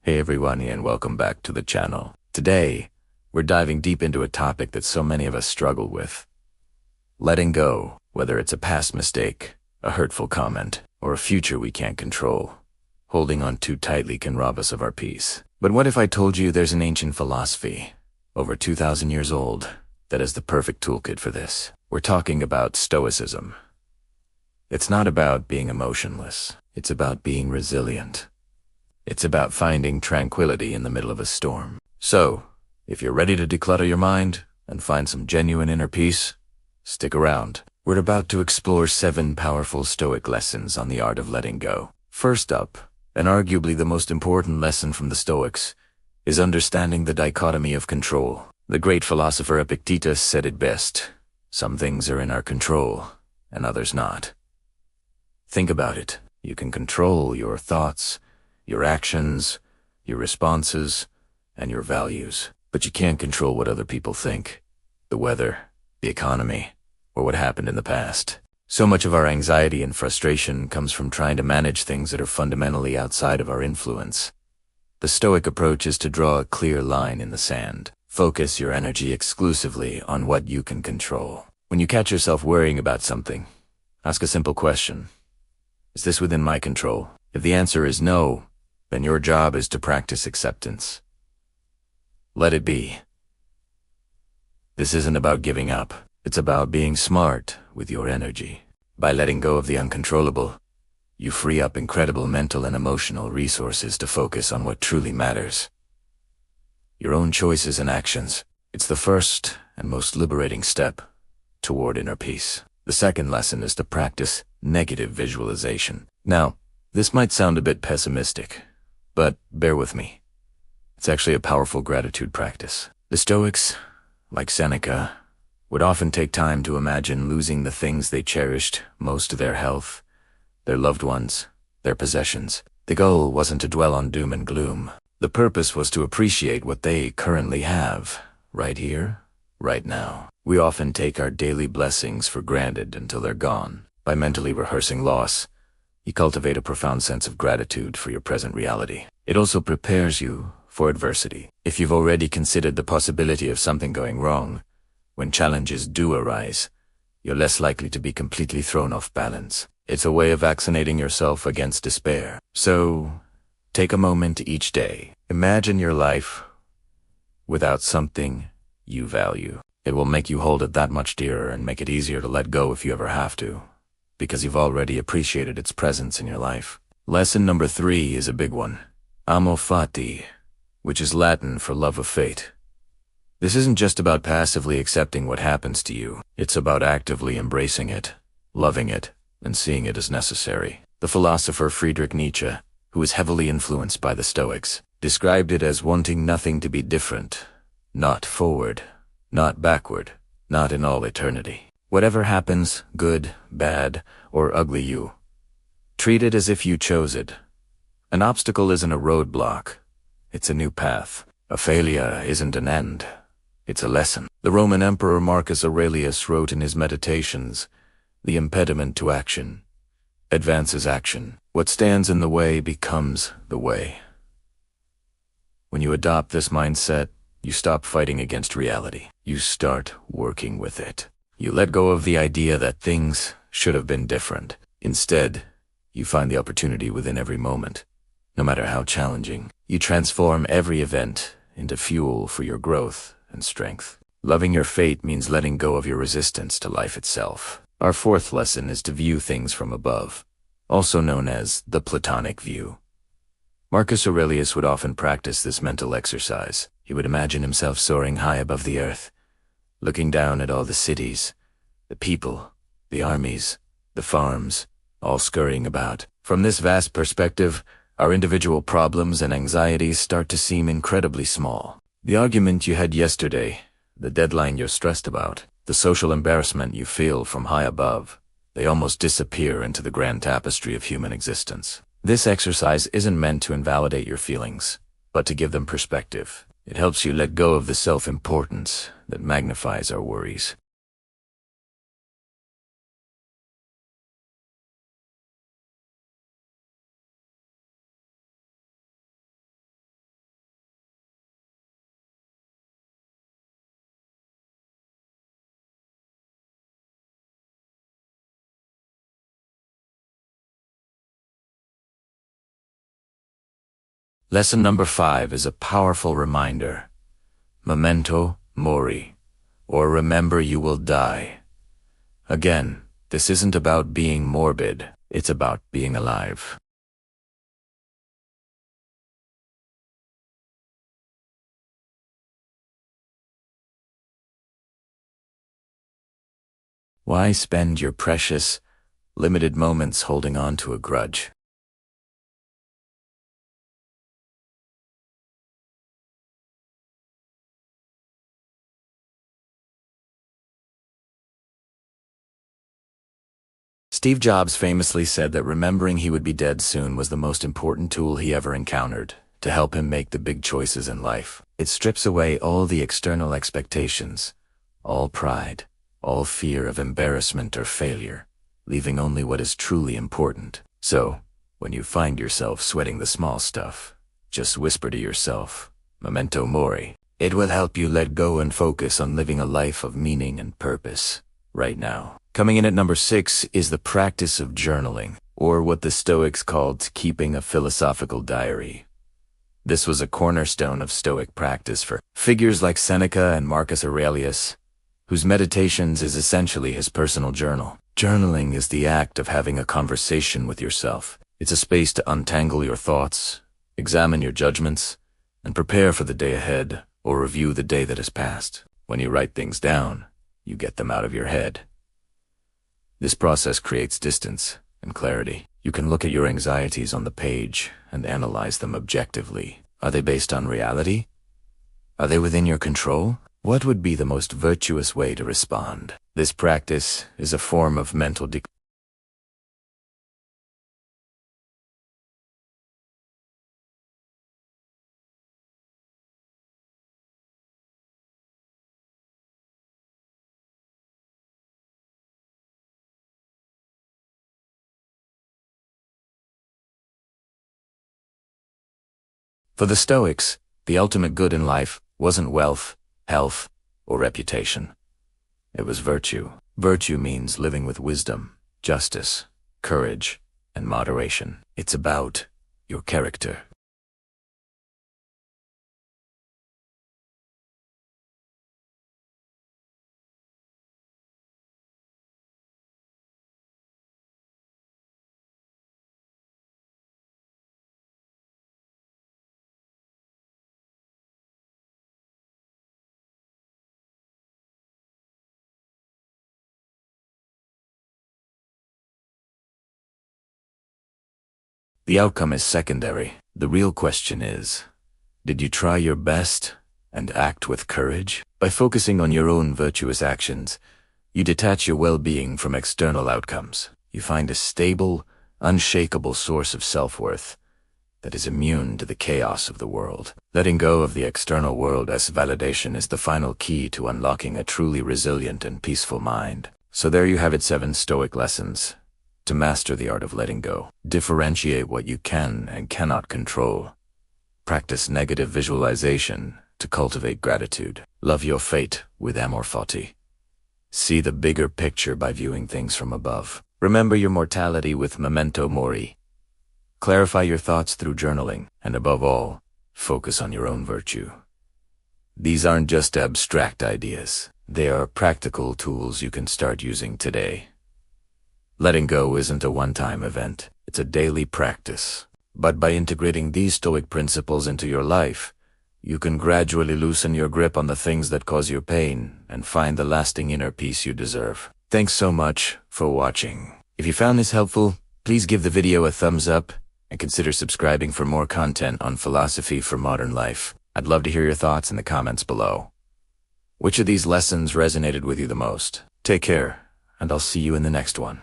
Hey everyone, and welcome back to the channel. Today, we're diving deep into a topic that so many of us struggle with. Letting go, whether it's a past mistake, a hurtful comment, or a future we can't control. Holding on too tightly can rob us of our peace. But what if I told you there's an ancient philosophy, over 2,000 years old, that is the perfect toolkit for this? We're talking about Stoicism. It's not about being emotionless. It's about being resilient. It's about finding tranquility in the middle of a storm. So, if you're ready to declutter your mind and find some genuine inner peace, stick around. We're about to explore 7 powerful Stoic lessons on the art of letting go. First up, and arguably the most important lesson from the Stoics, is understanding the dichotomy of control. The great philosopher Epictetus said it best: some things are in our control, and others not. Think about it. You can control your thoughts, your actions, your responses, and your values. But you can't control what other people think, the weather, the economy, or what happened in the past. So much of our anxiety and frustration comes from trying to manage things that are fundamentally outside of our influence. The Stoic approach is to draw a clear line in the sand. Focus your energy exclusively on what you can control. When you catch yourself worrying about something, ask a simple question. Is this within my control? If the answer is no, then your job is to practice acceptance. Let it be. This isn't about giving up. It's about being smart with your energy. By letting go of the uncontrollable, you free up incredible mental and emotional resources to focus on what truly matters. Your own choices and actions. It's the first and most liberating step toward inner peace. The second lesson is to practice negative visualization. Now, this might sound a bit pessimistic, but bear with me. It's actually a powerful gratitude practice. The Stoics, like Seneca, would often take time to imagine losing the things they cherished most: their health, their loved ones, their possessions. The goal wasn't to dwell on doom and gloom. The purpose was to appreciate what they currently have, right here, right now. We often take our daily blessings for granted until they're gone. By mentally rehearsing loss, you cultivate a profound sense of gratitude for your present reality. It also prepares you for adversity. If you've already considered the possibility of something going wrong, when challenges do arise, you're less likely to be completely thrown off balance. It's a way of vaccinating yourself against despair. So, take a moment each day. Imagine your life without something you value. It will make you hold it that much dearer and make it easier to let go if you ever have to, because you've already appreciated its presence in your life. Lesson number 3 is a big one. Amo fati, which is Latin for love of fate. This isn't just about passively accepting what happens to you. It's about actively embracing it, loving it, and seeing it as necessary. The philosopher Friedrich Nietzsche, who was heavily influenced by the Stoics, described it as wanting nothing to be different, not forward, not backward, not in all eternity. Whatever happens, good, bad, or ugly, you treat it as if you chose it. An obstacle isn't a roadblock. It's a new path. A failure isn't an end. It's a lesson. The Roman Emperor Marcus Aurelius wrote in his Meditations, "The impediment to action advances action. What stands in the way becomes the way." When you adopt this mindset, you stop fighting against reality. You start working with it. You let go of the idea that things should have been different. Instead, you find the opportunity within every moment. No matter how challenging, you transform every event into fuel for your growth and strength. Loving your fate means letting go of your resistance to life itself. Our 4th lesson is to view things from above, also known as the Platonic view. Marcus Aurelius would often practice this mental exercise. He would imagine himself soaring high above the earth, looking down at all the cities, the people, the armies, the farms, all scurrying about. From this vast perspective, our individual problems and anxieties start to seem incredibly small. The argument you had yesterday, the deadline you're stressed about, the social embarrassment you feel from high above, they almost disappear into the grand tapestry of human existence. This exercise isn't meant to invalidate your feelings, but to give them perspective. It helps you let go of the self-importance that magnifies our worries. Lesson number 5 is a powerful reminder. Memento mori, or remember you will die. Again, this isn't about being morbid, it's about being alive. Why spend your precious, limited moments holding on to a grudge? Steve Jobs famously said that remembering he would be dead soon was the most important tool he ever encountered to help him make the big choices in life. It strips away all the external expectations, all pride, all fear of embarrassment or failure, leaving only what is truly important. So, when you find yourself sweating the small stuff, just whisper to yourself, memento mori. It will help you let go and focus on living a life of meaning and purpose right now. Coming in at number 6 is the practice of journaling, or what the Stoics called keeping a philosophical diary. This was a cornerstone of Stoic practice for figures like Seneca and Marcus Aurelius, whose meditations is essentially his personal journal. Journaling is the act of having a conversation with yourself. It's a space to untangle your thoughts, examine your judgments, and prepare for the day ahead or review the day that has passed. When you write things down, you get them out of your head. This process creates distance and clarity. You can look at your anxieties on the page and analyze them objectively. Are they based on reality? Are they within your control? What would be the most virtuous way to respond? This practice is a form of mental For the Stoics, the ultimate good in life wasn't wealth, health, or reputation. It was virtue. Virtue means living with wisdom, justice, courage, and moderation. It's about your character. The outcome is secondary. The real question is, did you try your best and act with courage? By focusing on your own virtuous actions, you detach your well-being from external outcomes. You find a stable, unshakable source of self-worth that is immune to the chaos of the world. Letting go of the external world as validation is the final key to unlocking a truly resilient and peaceful mind. So there you have it, 7 Stoic lessons to master the art of letting go. Differentiate what you can and cannot control. Practice negative visualization to cultivate gratitude. Love your fate with amor fati. See the bigger picture by viewing things from above. Remember your mortality with memento mori. Clarify your thoughts through journaling, and above all, focus on your own virtue. These aren't just abstract ideas. They are practical tools you can start using today. Letting go isn't a one-time event. It's a daily practice. But by integrating these Stoic principles into your life, you can gradually loosen your grip on the things that cause you pain and find the lasting inner peace you deserve. Thanks so much for watching. If you found this helpful, please give the video a thumbs up and consider subscribing for more content on philosophy for modern life. I'd love to hear your thoughts in the comments below. Which of these lessons resonated with you the most? Take care, and I'll see you in the next one.